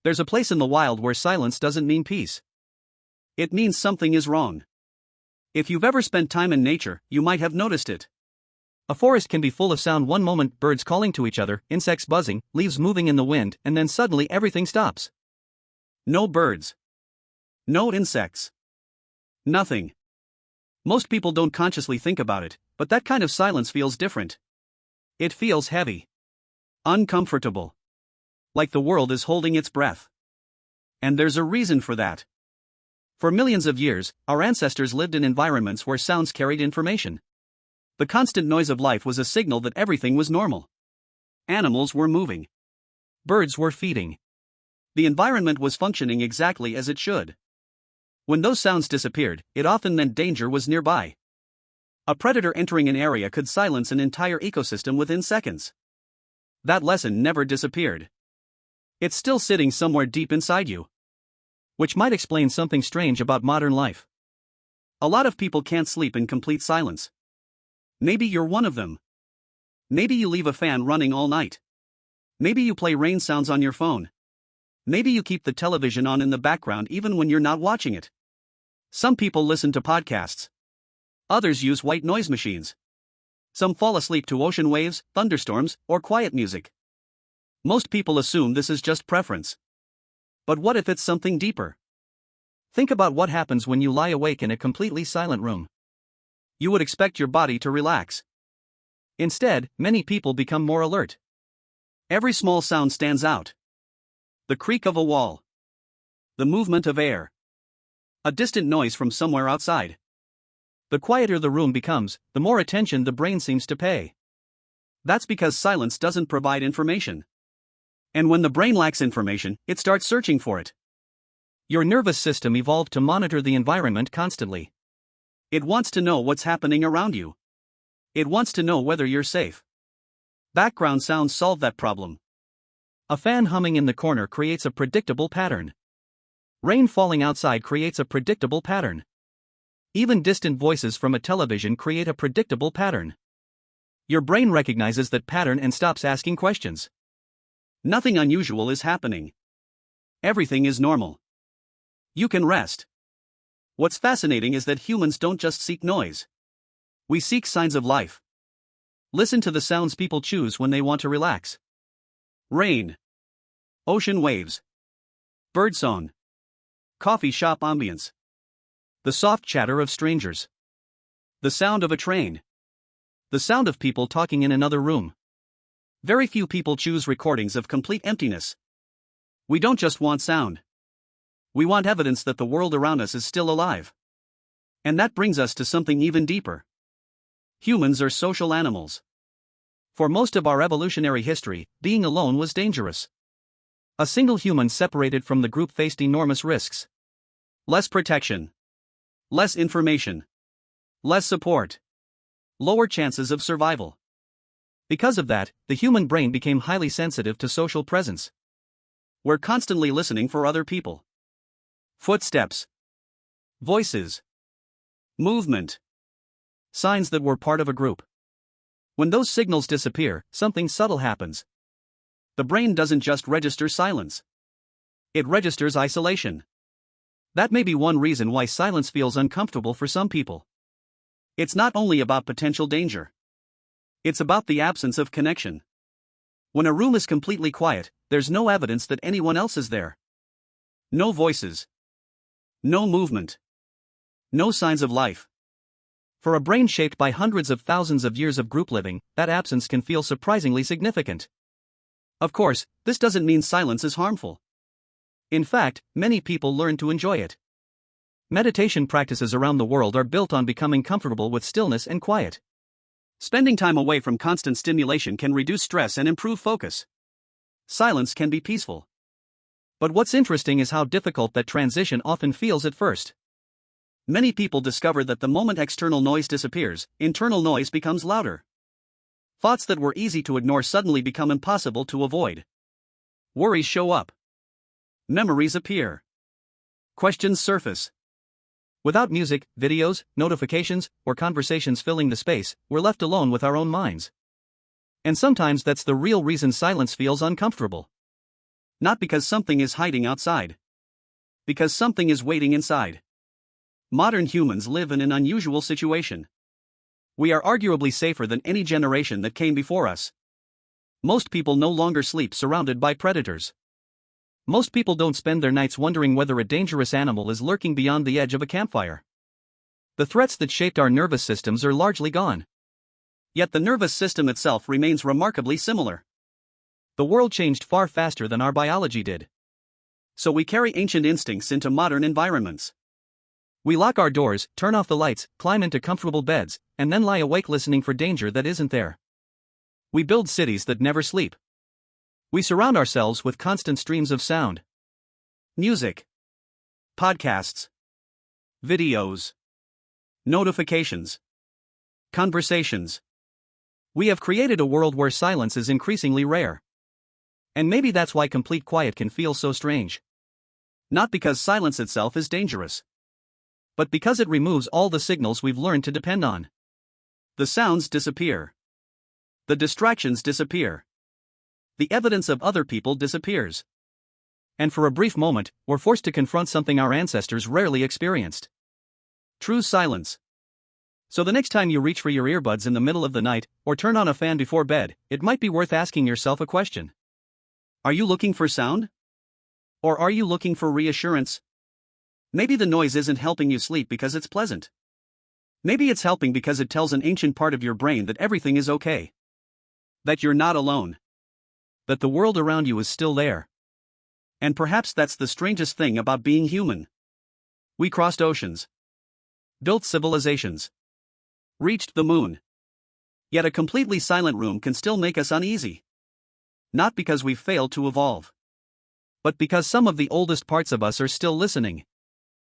There's a place in the wild where silence doesn't mean peace. It means something is wrong. If you've ever spent time in nature, you might have noticed it. A forest can be full of sound one moment, birds calling to each other, insects buzzing, leaves moving in the wind, and then suddenly everything stops. No birds. No insects. Nothing. Most people don't consciously think about it, but that kind of silence feels different. It feels heavy. Uncomfortable. Like the world is holding its breath. And there's a reason for that. For millions of years, our ancestors lived in environments where sounds carried information. The constant noise of life was a signal that everything was normal. Animals were moving. Birds were feeding. The environment was functioning exactly as it should. When those sounds disappeared, it often meant danger was nearby. A predator entering an area could silence an entire ecosystem within seconds. That lesson never disappeared. It's still sitting somewhere deep inside you. Which might explain something strange about modern life. A lot of people can't sleep in complete silence. Maybe you're one of them. Maybe you leave a fan running all night. Maybe you play rain sounds on your phone. Maybe you keep the television on in the background even when you're not watching it. Some people listen to podcasts. Others use white noise machines. Some fall asleep to ocean waves, thunderstorms, or quiet music. Most people assume this is just preference. But what if it's something deeper? Think about what happens when you lie awake in a completely silent room. You would expect your body to relax. Instead, many people become more alert. Every small sound stands out. The creak of a wall. The movement of air. A distant noise from somewhere outside. The quieter the room becomes, the more attention the brain seems to pay. That's because silence doesn't provide information. And when the brain lacks information, it starts searching for it. Your nervous system evolved to monitor the environment constantly. It wants to know what's happening around you. It wants to know whether you're safe. Background sounds solve that problem. A fan humming in the corner creates a predictable pattern. Rain falling outside creates a predictable pattern. Even distant voices from a television create a predictable pattern. Your brain recognizes that pattern and stops asking questions. Nothing unusual is happening. Everything is normal. You can rest. What's fascinating is that humans don't just seek noise. We seek signs of life. Listen to the sounds people choose when they want to relax. Rain. Ocean waves. Birdsong. Coffee shop ambience. The soft chatter of strangers. The sound of a train. The sound of people talking in another room. Very few people choose recordings of complete emptiness. We don't just want sound. We want evidence that the world around us is still alive. And that brings us to something even deeper. Humans are social animals. For most of our evolutionary history, being alone was dangerous. A single human separated from the group faced enormous risks. Less protection. Less information. Less support. Lower chances of survival. Because of that, the human brain became highly sensitive to social presence. We're constantly listening for other people. Footsteps. Voices. Movement. Signs that we're part of a group. When those signals disappear, something subtle happens. The brain doesn't just register silence. It registers isolation. That may be one reason why silence feels uncomfortable for some people. It's not only about potential danger. It's about the absence of connection. When a room is completely quiet, there's no evidence that anyone else is there. No voices. No movement. No signs of life. For a brain shaped by hundreds of thousands of years of group living, that absence can feel surprisingly significant. Of course, this doesn't mean silence is harmful. In fact, many people learn to enjoy it. Meditation practices around the world are built on becoming comfortable with stillness and quiet. Spending time away from constant stimulation can reduce stress and improve focus. Silence can be peaceful. But what's interesting is how difficult that transition often feels at first. Many people discover that the moment external noise disappears, internal noise becomes louder. Thoughts that were easy to ignore suddenly become impossible to avoid. Worries show up. Memories appear. Questions surface. Without music, videos, notifications, or conversations filling the space, we're left alone with our own minds. And sometimes that's the real reason silence feels uncomfortable. Not because something is hiding outside. Because something is waiting inside. Modern humans live in an unusual situation. We are arguably safer than any generation that came before us. Most people no longer sleep surrounded by predators. Most people don't spend their nights wondering whether a dangerous animal is lurking beyond the edge of a campfire. The threats that shaped our nervous systems are largely gone. Yet the nervous system itself remains remarkably similar. The world changed far faster than our biology did. So we carry ancient instincts into modern environments. We lock our doors, turn off the lights, climb into comfortable beds, and then lie awake listening for danger that isn't there. We build cities that never sleep. We surround ourselves with constant streams of sound. Music. Podcasts. Videos. Notifications. Conversations. We have created a world where silence is increasingly rare. And maybe that's why complete quiet can feel so strange. Not because silence itself is dangerous, but because it removes all the signals we've learned to depend on. The sounds disappear. The distractions disappear. The evidence of other people disappears. And for a brief moment, we're forced to confront something our ancestors rarely experienced. True silence. So the next time you reach for your earbuds in the middle of the night, or turn on a fan before bed, it might be worth asking yourself a question. Are you looking for sound? Or are you looking for reassurance? Maybe the noise isn't helping you sleep because it's pleasant. Maybe it's helping because it tells an ancient part of your brain that everything is okay. That you're not alone. That the world around you is still there. And perhaps that's the strangest thing about being human. We crossed oceans. Built civilizations. Reached the moon. Yet a completely silent room can still make us uneasy. Not because we've failed to evolve, but because some of the oldest parts of us are still listening.